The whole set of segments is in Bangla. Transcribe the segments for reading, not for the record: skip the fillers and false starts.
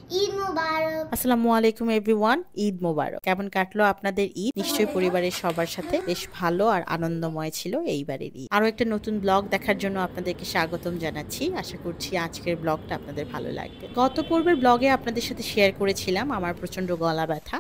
ঈদ মোবারক। আসসালামু আলাইকুম এভরিওয়ান, ঈদ মোবারক। কেমন কাটলো আপনাদের ঈদ? নিশ্চয়ই পরিবারের সবার সাথে বেশ ভালো আর আনন্দময় ছিল এইবারের ঈদ। আরো একটা নতুন ব্লগ দেখার জন্য আপনাদেরকে স্বাগতম জানাচ্ছি। আশা করছি আজকের ব্লগটা আপনাদের ভালো লাগবে। গত পর্বের ব্লগে আপনাদের সাথে শেয়ার করেছিলাম আমার প্রচন্ড গলা ব্যথা।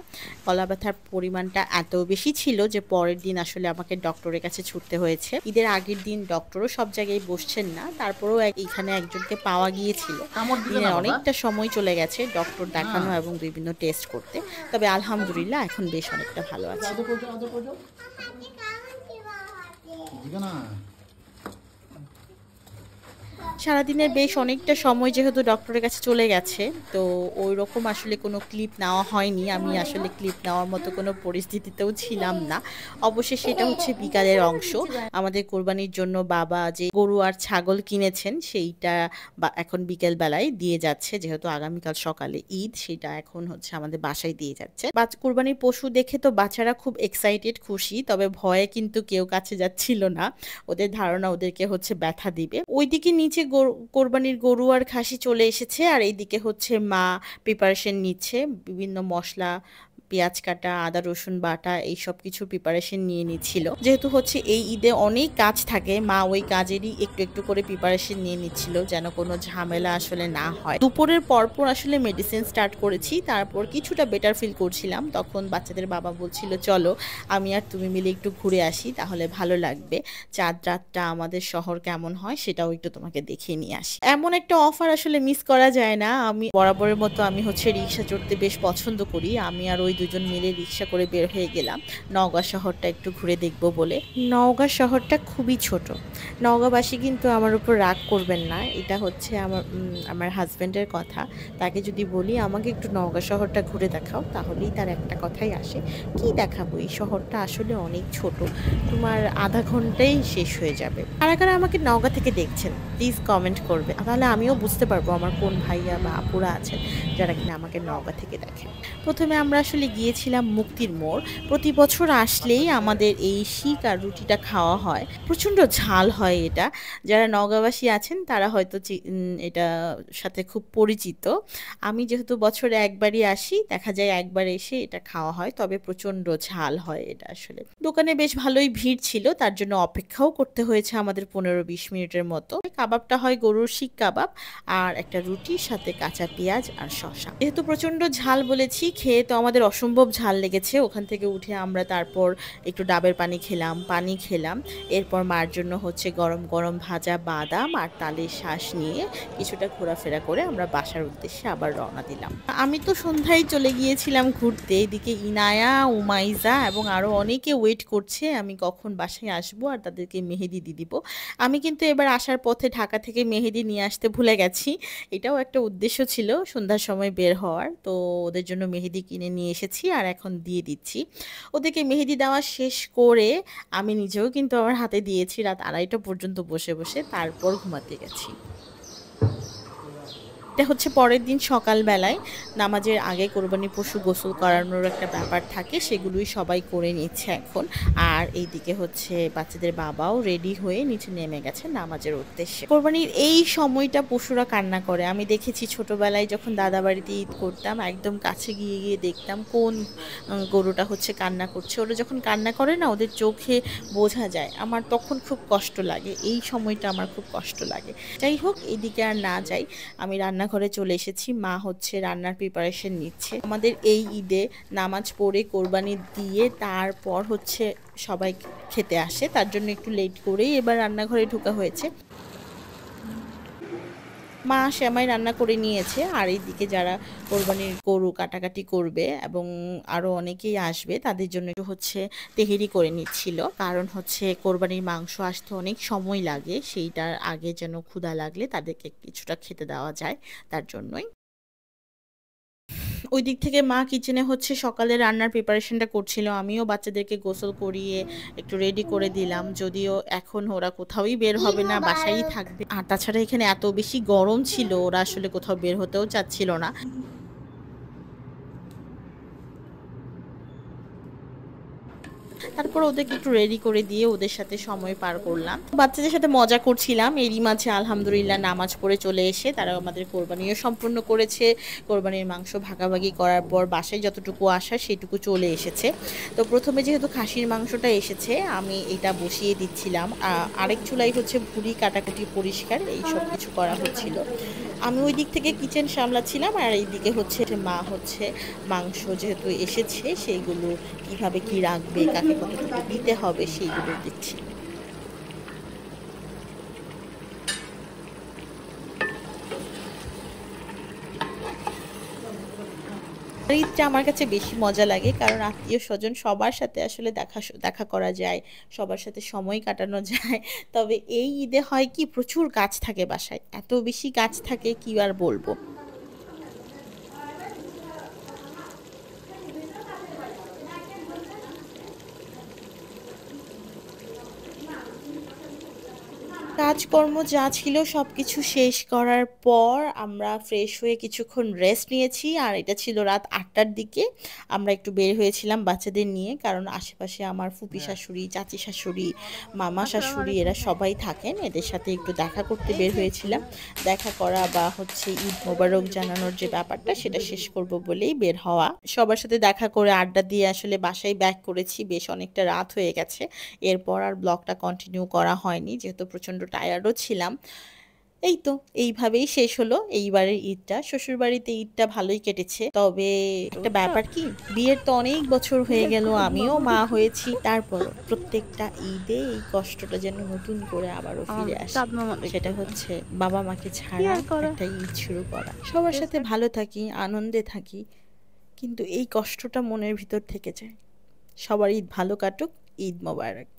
গলা ব্যথার পরিমাণটা এত বেশি ছিল যে পরের দিন আসলে আমাকে ডক্টরের কাছে ছুটতে হয়েছে। ঈদের আগের দিন ডক্টরও সব জায়গায় বসছেন না, তারপরেও এখানে একজনকে পাওয়া গিয়েছিল। কামড় দিবে না দিনের বাবা। অনেকটা সময় চলে গেছে ডক্টর দেখানো হ্যাঁ, এবং বিভিন্ন টেস্ট করতে। তবে আলহামদুলিল্লাহ এখন বেশ অনেকটা ভালো আছে। আদর করো। দিবে না। সারাদিনের বেশ অনেকটা সময় যেহেতু ডক্টরের কাছে চলে গেছে, তো ওই রকম আসলে কোনো ক্লিপ নেওয়া হয়নি। আমি আসলে ক্লিপ নেওয়ার মতো কোনো পরিস্থিতিতেও ছিলাম না। অবশ্যই সেটা হচ্ছে বিকালের অংশ। আমাদের কোরবানির জন্য বাবা যে গরু আর ছাগল কিনেছেন সেইটা বা এখন বিকেল বেলায় দিয়ে যাচ্ছে, যেহেতু আগামীকাল সকালে ঈদ, সেটা এখন হচ্ছে আমাদের বাসায় দিয়ে যাচ্ছে। কোরবানির পশু দেখে তো বাচ্চারা খুব এক্সাইটেড, খুশি, তবে ভয়ে কিন্তু কেউ কাছে যাচ্ছিল না। ওদের ধারণা ওদেরকে হচ্ছে ব্যথা দিবে। ওইদিকে নিচে কোরবানির গরু আর খাসি চলে এসেছে, আর এইদিকে হচ্ছে মা প্রিপারেশন নিচ্ছে। বিভিন্ন মশলা, পেঁয়াজ কাটা, আদা রসুন বাটা, এই সব কিছু প্রিপারেশন নিয়ে নিচ্ছিল। যেহেতু হচ্ছে এই ঈদে অনেক কাজ থাকে, মা ওই কাজেরই একটু একটু করে প্রিপারেশন নিয়ে নিচ্ছিল যেন কোনো ঝামেলা আসলে না হয়। দুপুরের পরপর আসলে মেডিসিন স্টার্ট করেছি, তারপর কিছুটা বেটার ফিল করছিলাম। তখন বাচ্চাদের বাবা বলছিল চলো আমি আর তুমি মিলে একটু ঘুরে আসি, তাহলে ভালো লাগবে। চাঁদ রাতটা আমাদের শহর কেমন হয় সেটাও একটু তোমাকে দেখিয়ে নিয়ে আসি। এমন একটা অফার আসলে মিস করা যায় না। আমি বরাবরের মতো আমি হচ্ছে রিক্সা চড়তে বেশ পছন্দ করি। আমি আর ওই দুজন মিলে রিক্সা করে বের হয়ে গেলাম নওগাঁ শহরটা একটু ঘুরে দেখবো বলে। নওগাঁ শহরটা খুবই ছোট। নওগাঁবাসী কিন্তু আমার উপর রাগ করবেন না, এটা হচ্ছে আমার হাজবেন্ডের কথা। তাকে যদি বলি আমাকে একটু নওগাঁ শহরটা ঘুরে দেখাও, তাহলেই তার একটা কথাই আসে, কি দেখাবো, এই শহরটা আসলে অনেক ছোট, তোমার আধা ঘন্টাই শেষ হয়ে যাবে। কারা কারা আমাকে নওগাঁ থেকে দেখছেন প্লিজ কমেন্ট করবে, তাহলে আমিও বুঝতে পারবো আমার কোন ভাইয়া বা আপুরা আছেন যারা কিনা আমাকে নওগাঁ থেকে দেখেন। প্রথমে আমরা আসলে গিয়েছিলাম মুক্তির মোড়। প্রতি বছর আসলেই আমাদের এই শিক আর রুটিটা খাওয়া হয়। প্রচণ্ড ঝাল হয় এটা। যারা নওগাঁবাসী আছেন তারা হয়তো এটা সাথে খুব পরিচিত। আমি যেহেতু বছরে একবারই আসি, দেখা যায় একবার এসে এটা খাওয়া হয়, তবে প্রচণ্ড ঝাল হয় এটা আসলে। দোকানে বেশ ভালোই ভিড় ছিল, তার জন্য অপেক্ষাও করতে হয়েছে আমাদের 15-20 মিনিটের মতো। কাবাবটা হয় গরুর শিক কাবাব, আর একটা রুটির সাথে কাঁচা পেঁয়াজ আর শসা। যেহেতু প্রচণ্ড ঝাল বলেছি, খেয়ে তো আমাদের অসম্ভব ঝাল লেগেছে। ওখান থেকে উঠে আমরা তারপর একটু ডাবের পানি খেলাম। এরপর মার জন্য হচ্ছে গরম গরম ভাজা বাদাম আর তালের শাঁস নিয়ে কিছুটা ঘোরাফেরা করে আমরা বাসার উদ্দেশ্যে আবার রওনা দিলাম। আমি তো সন্ধ্যায় চলে গিয়েছিলাম ঘুরতে, এদিকে ইনায়া, উমাইজা এবং আরো অনেকে ওয়েট করছে আমি কখন বাসায় আসবো আর তাদেরকে মেহেদি দিয়ে দিব। আমি কিন্তু এবার আসার পথে ঢাকা থেকে মেহেদি নিয়ে আসতে ভুলে গেছি। এটাও একটা উদ্দেশ্য ছিল সন্ধ্যার সময় বের হওয়ার, তো ওদের জন্য মেহেদি কিনে নিয়ে এসেছি আর এখন দিয়ে দিচ্ছি। ওদেরকে মেহেদি দেওয়া শেষ করে আমি নিজেও কিন্তু আমার হাতে দিয়েছি রাত 2:30 পর্যন্ত বসে বসে, তারপর ঘুমাতে গেছি। এটা হচ্ছে পরের দিন সকালবেলায় নামাজের আগে কোরবানি পশু গোসল করানোর একটা ব্যাপার থাকে, সেগুলোই সবাই করে নিচ্ছে এখন। আর এইদিকে হচ্ছে বাচ্চাদের বাবাও রেডি হয়ে নিচে নেমে গেছে নামাজের উদ্দেশ্যে। কোরবানির এই সময়টা পশুরা কান্না করে। আমি দেখেছি ছোটবেলায় যখন দাদা বাড়িতে ঈদ করতাম, একদম কাছে গিয়ে গিয়ে দেখতাম কোন গরুটা হচ্ছে কান্না করছে। ওরা যখন কান্না করে না, ওদের চোখে বোঝা যায়। আমার তখন খুব কষ্ট লাগে, এই সময়টা আমার খুব কষ্ট লাগে। যাই হোক, এদিকে আর না যাই, আমি রান্নাঘরে চলে এসেছি। মা হচ্ছে রান্নার প্রিপারেশন নিচ্ছে। আমাদের এই ঈদে নামাজ পড়ে কোরবানি দিয়ে তারপর হচ্ছে সবাই খেতে আসে, তার জন্য একটু লেট করেই এবার রান্নাঘরে ঢোকা হয়েছে। মা সেমাই রান্না করে নিয়েছে, আর এইদিকে যারা কোরবানির গরু কাটাকাটি করবে এবং আরো অনেকেই আসবে তাদের জন্য একটু হচ্ছে তেহেরি করে নিচ্ছিল। কারণ হচ্ছে কোরবানির মাংস আসতে অনেক সময় লাগে, সেইটার আগে যেন ক্ষুধা লাগলে তাদেরকে কিছুটা খেতে দেওয়া যায়, তার জন্যই। ওই দিক থেকে মা কিচেনে হচ্ছে সকালে রান্নার প্রিপারেশনটা করছিল। আমিও বাচ্চাদেরকে গোসল করিয়ে একটু রেডি করে দিলাম, যদিও এখন ওরা কোথাওই বের ঈদ হবে না, বাসায়ই মোবারক। থাকবে। আর তাছাড়া এখানে এত বেশি গরম ছিল, ওরা আসলে কোথাও বের হতেও চাচ্ছিল না। তারপর ওদেরকে একটু রেডি করে দিয়ে ওদের সাথে সময় পার করলাম, বাচ্চাদের সাথে মজা করছিলাম। এরই মাঝে আলহামদুলিল্লাহ নামাজ পড়ে চলে এসে তারা আমাদের কোরবানিও সম্পূর্ণ করেছে। কোরবানির মাংস ভাগাভাগি করার পর বাসায় যতটুকু আসা সেটুকু চলে এসেছে। তো প্রথমে যেহেতু খাসির মাংসটা এসেছে আমি এটা বসিয়ে দিচ্ছিলাম, আরেক চুলাই হচ্ছে ভুড়ি কাটাকুটি পরিষ্কার এই সব কিছু করা হচ্ছিল। আমি ওই দিক থেকে কিচেন সামলাচ্ছিলাম আর এইদিকে হচ্ছে মা হচ্ছে মাংস যেহেতু এসেছে সেইগুলো কিভাবে কি রাখবে, কাকে কতটুকু দিতে হবে সেইগুলো দিচ্ছি। ঈদটা আমার কাছে বেশি মজা লাগে কারণ আত্মীয় স্বজন সবার সাথে আসলে দেখা দেখা করা যায়, সবার সাথে সময় কাটানো যায়। তবে এই ঈদে হয় কি প্রচুর কাজ থাকে বাসায়, এত বেশি কাজ থাকে কি আর বলবো। কাজকর্ম যা ছিল সবকিছু শেষ করার পর আমরা ফ্রেশ হয়ে কিছুক্ষণ রেস্ট নিয়েছি, আর এটা ছিল রাত 8টার দিকে। আমরা একটু বের হয়েছিলাম বাচ্চাদের নিয়ে, কারণ আশেপাশে আমার ফুপি শাশুড়ি, চাচি শাশুড়ি, মামা আসসালামু শাশুড়ি আলাইকুম এরা ভাই। সবাই থাকেন, এদের সাথে একটু দেখা করতে বের হয়েছিলাম। দেখা করা বা হচ্ছে ঈদ মোবারক জানানোর যে ব্যাপারটা সেটা শেষ করব বলেই বের হওয়া। সবার সাথে দেখা করে আড্ডা দিয়ে আসলে বাসায় ব্যাক করেছি, বেশ অনেকটা রাত হয়ে গেছে। এরপর আর ব্লগটা কন্টিনিউ করা হয়নি যেহেতু প্রচণ্ড টায়ার্ডও ছিলাম। এই তো এইভাবেই শেষ হলো এইবারের ঈদটা। শ্বশুরবাড়িতে ঈদটা ভালোই কেটেছে, তবে একটা বুঝছো? ব্যাপার কি, বিয়ের তো অনেক বছর হয়ে গেল, আমিও মা বাবা, হয়েছি, তারপরও প্রত্যেকটা ঈদে এই কষ্টটা যেন নতুন করে আবারও আমার ফিরে আসে। চাঁদ মামা সেটা দেখতেছে। হচ্ছে বাবা মাকে কি ছাড়া আর করা? একটা ঈদ শুরু করা। সবার সাথে ভালো থাকি, আনন্দে থাকি, কিন্তু এই কষ্টটা মনের ভিতর থেকে যায়। সবার ঈদ ভালো কাটুক। ঈদ মোবারক।